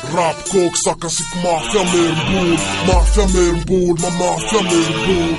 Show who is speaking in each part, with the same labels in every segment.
Speaker 1: Rap kåksacka sitt mafia mer än bord. Mafia mer än bord, man mafia mer än bord.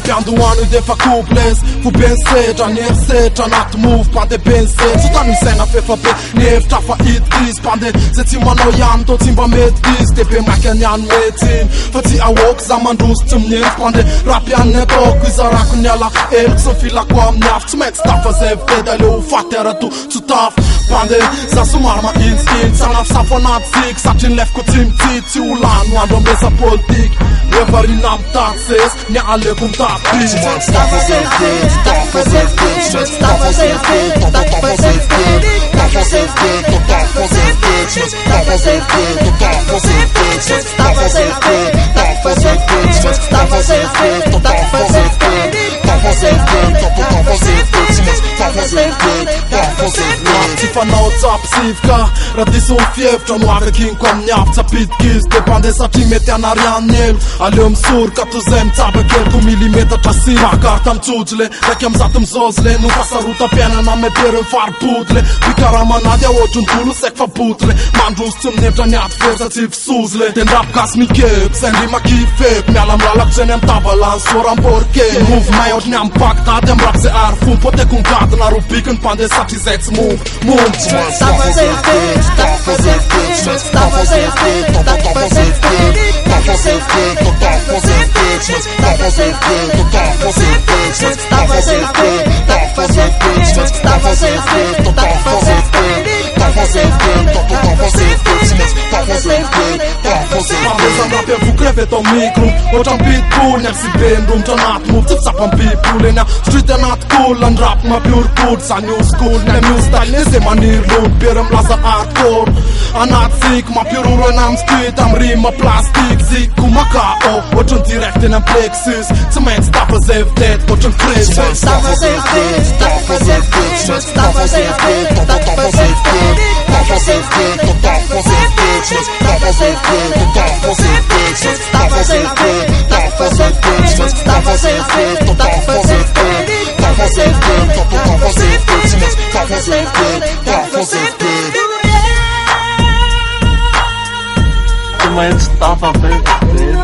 Speaker 2: Piandoano de fa couples Fu ben setra, ner setra Nat move pande ben set Så ta nu sena fefa be Ner traffa it gris pande Se ti manao jan to timba med gris Det be makan jan med tin För ti a walk zaman rus tum ner pande Rap jan net och quizara kun jalla elk som fylla kwam njaft Som ett staffa sev pedale och fattar att du så taf Pande sa som arma instinkt Sanaf safonat sig Satin lef ko tim tit Si ulan wan de besa politik Revar i nam taxes Nja alle kom tap
Speaker 3: Staffa sig dit, staffa sig dit, staffa sig dit, staffa sig dit, staffa sig dit, staffa sig dit, staffa sig dit, staffa sig dit, staffa sig dit, staffa sig dit, staffa sig dit, staffa sig dit, staffa sig dit, staffa sig dit, staffa sig dit, staffa sig dit.
Speaker 2: Si fanao tsap sivka Raha diso fievitra no avy king ko amin'ny avy tsapidik'izy De mpandeha satria mety anarian'ny elo Aleo misoroka toy zay mitsabakely ko milimetatra sy Makarta mitsojy le Raiky amzato mizozy le No fasarotam-piainana me periny faripody le Bikaramanady ahoatry ny tolo saik fa boty le Mandroso tsy minevitra ny ady versa tsy fisozy le De ndrapikasy mikeko Zay ndrima kifeko Miala milalako zay ny am'tabalany soram-porkeny Move may ohatry ny ambakitady am'rap zay ary fompo Poteko ngadina robikiny mpandeha satria zay tsy move
Speaker 3: Staffa sig dit, staffa sig dit, staffa sig dit, staffa sig dit, staffa sig dit, staffa sig dit, staffa sig dit, staffa sig dit, staffa sig dit, staffa sig dit, staffa sig dit, staffa sig dit, staffa sig dit, staffa sig dit, staffa sig dit, staffa sig dit.
Speaker 2: Pambeza mrapia vukrevet ao micro Otra pitbull Njav si bendrum Tra nat move Tsy tsapa pitbull Enya street anat cool An rap ma pure good Sa new school Ny new style Nese maniry lod Bere mlaza hardcore Anat sik Ma pure oro en am street Am rima plastik Zik kumaka Otra direct en plexus Tsy maintsy staffa zay vdet Otra fresh
Speaker 3: Staffa sig dit, staffa sig dit, staffa sig dit, staffa sig dit, staffa sig dit, staffa sig dit, staffa sig dit, staffa sig dit, staffa sig dit, staffa sig dit, staffa sig dit, staffa sig dit, staffa sig dit, staffa sig dit, staffa sig dit, staffa sig dit.
Speaker 4: Men staffa zevdet,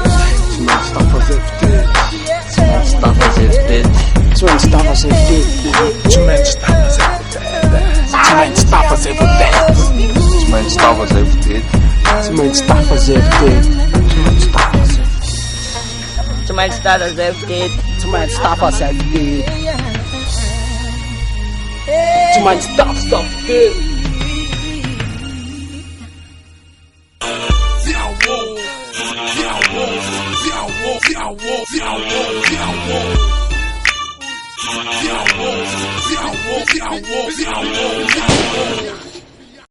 Speaker 4: men staffa zevdet, men staffa zevdet, men staffa zevdet, men staffa zevdet, men staffa zevdet, men staffa zevdet, men staffa zevdet, men staffa zevdet, men staffa zevdet.
Speaker 1: Yeah.